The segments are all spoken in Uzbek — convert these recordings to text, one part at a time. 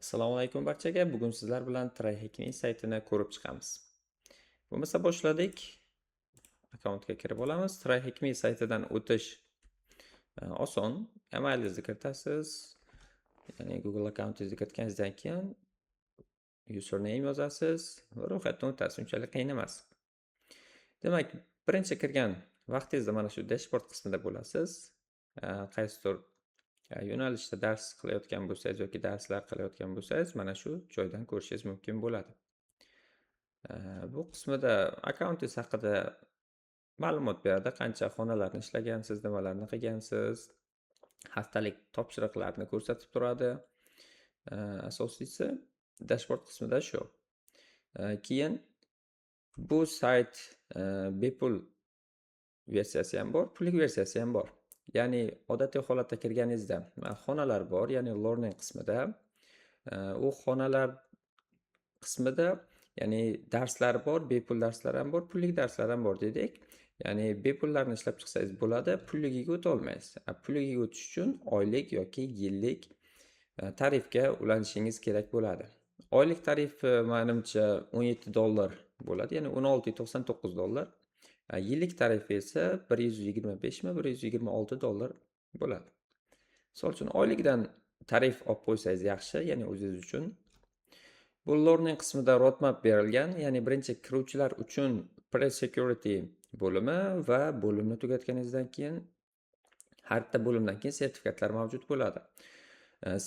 Assalomu alaykum barchaga. Bugun sizlar bilan TryHackMe saytini ko'rib chiqamiz. Bo'lmasa boshladik. Akkauntga kirib olamiz. TryHackMe saytidan o'tish oson. Emailingizni kiritasiz. Ya'ni Google akkauntingizni kiritganingizdan keyin username yozasiz va ro'yxatdan o'tasiz. Unchalik qiyin emas. Demak, birinchi kirgan vaqtingizda mana shu dashbord qismida bo'lasiz. Qaysidir yo'nalishda dars qilayotgan bo'lsangiz yoki darslar qilayotgan bo'lsangiz, mana shu joydan ko'rishingiz mumkin bo'ladi. Bu qismida akkauntingiz haqida ma'lumot beradi, qancha xonalarni ishlagansiz, nimalarni qilgansiz, haftalik topshiriqlarni ko'rsatib turadi. Asosiysi dashbord qismida shu. Keyin bu sayt bepul versiyasi ham bor, pullik versiyasi ham bor. Ya'ni odatiy holatda kirganingizda xonalar bor, ya'ni learning qismida. U xonalar qismida ya'ni darslar bor, bepul darslar ham bor, pullik darslar ham bor dedik. Ya'ni bepullarni ishlab chiqsangiz bo'ladi, pulligiga o'ta olmaysiz. Pulligiga o'tish uchun oylik yoki yillik tarifga ulanishingiz kerak bo'ladi. Oylik tarif menimcha $17 bo'ladi, ya'ni $16.99. Yillik tarifi esa $125 mi, $126 bo'ladi. Misol uchun oylikdan tarif olib qo'ysangiz yaxshi, ya'ni o'zingiz uchun. Bu learning qismida roadmap berilgan, ya'ni birinchi kiruvchilar uchun pre-security bo'limi va bo'limni tugatganingizdan keyin har bitta bo'limdan keyin sertifikatlar mavjud bo'ladi.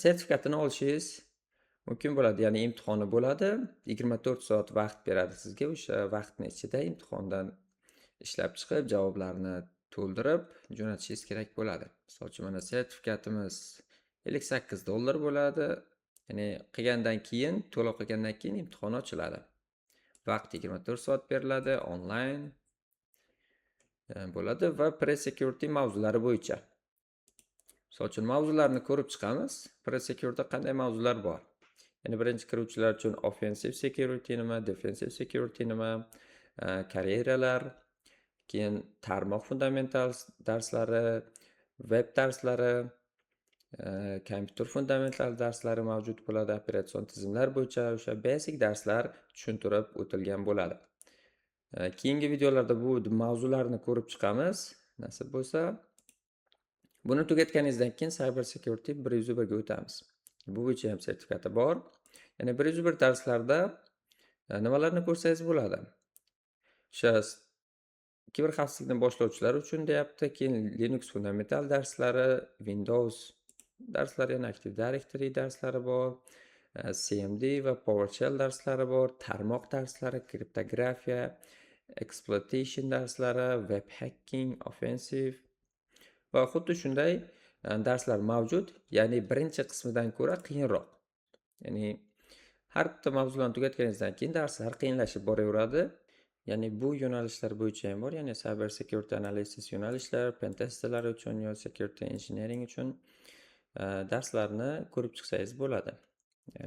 Sertifikatini olishingiz mumkin bo'ladi, ya'ni imtihoni bo'ladi. 24 soat vaqt beradi sizga. O'sha vaqtning ichida imtihondan ishlab chiqib, javoblarni to'ldirib jo'natishingiz kerak bo'ladi. Misol uchun mana sertifikatimiz $58 bo'ladi. Ya'ni qilgandan keyin, to'lov qilgandan keyin imtihon ochiladi. Vaqt 24 soat beriladi, onlayn bo'ladi va pre-security mavzulari bo'yicha. Misol uchun mavzularni ko'rib chiqamiz. Pre-security qanday mavzular bor? Ya'ni birinchi kiruvchilar uchun offensive security nima, defensive security nima, karyeralar, keyin tarmoq fundamental darslari, web darslari, kompyuter fundamental darslari mavjud bo'ladi. Operatsion tizimlar bo'yicha o'sha basic darslar tushuntirib o'tilgan bo'ladi. Keyingi videolarda bu mavzularni ko'rib chiqamiz. Nasib bo'lsa, buni tugatganingizdan keyin cyber security 101 ga o'tamiz. Bu bo'yicha ham sertifikati bor. Ya'ni 101 darslarda nimalarni ko'rsangiz bo'ladi? O'sha kiber xavfsizlikni boshlovchilar uchun deyapti, keyin Linux fundamental darslari, Windows darslari, yana Active Directory darslari bor, CMD va PowerShell darslari bor, tarmoq darslari, kriptografiya, exploitation darslari, web hacking, offensive va xuddi shunday darslar mavjud. Ya'ni birinchi qismidan ko'ra qiyinroq. Ya'ni har bitta mavzularni tugatganingizdan keyin darslar qiyinlashib boraveradi. Ya'ni bu yo'nalishlar bo'yicha ham bor, ya'ni cyber security analysis yo'nalishlar, pen testerlar uchun yo security engineering uchun darslarni ko'rib chiqsangiz bo'ladi.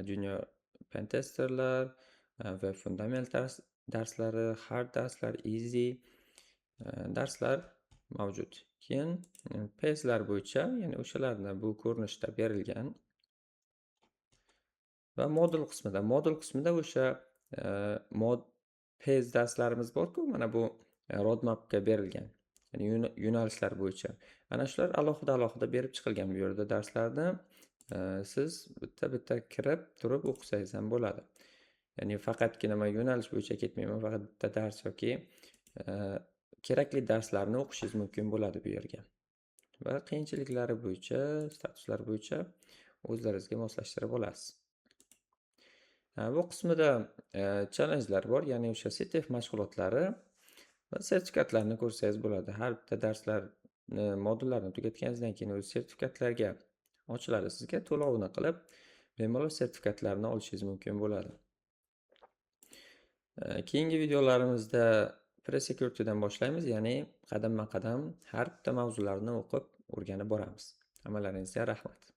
Junior pen testerlar, web fundamental darslari, hard darslar, easy darslar mavjud. Keyin PESlar bo'yicha, ya'ni o'shalarni bu ko'rinishda berilgan. Va modul qismida o'sha PES darslarimiz bor-ku, mana bu roadmapga berilgan. Ya'ni yo'nalishlar bo'yicha. Ana shular alohida berib chiqilgan bu yerda darslarni siz bitta kirib turib o'qisangiz ham bo'ladi. Ya'ni faqatgina men yo'nalish bo'yicha ketmayman, faqat bitta dars yoki kerakli darslarni o'qishingiz mumkin bo'ladi bu yerga. Va qiyinchiliklari bo'yicha, statuslar bo'yicha o'zlaringizga moslashtirib olasiz. Bu qismida challenge'lar bor, ya'ni o'sha CTF mashg'ulotlari va sertifikatlarni ko'rsangiz bo'ladi. Har bitta darslarni, modullarni tugatganingizdan keyin o'z sertifikatlarga ochiladi sizga. To'lovini qilib, bemalol sertifikatlarni olishingiz mumkin bo'ladi. Keyingi videolarimizda pre-securitydan boshlaymiz, ya'ni qadamma-qadam har bitta mavzularni o'qib, o'rganib boramiz. Hammalaringizga rahmat.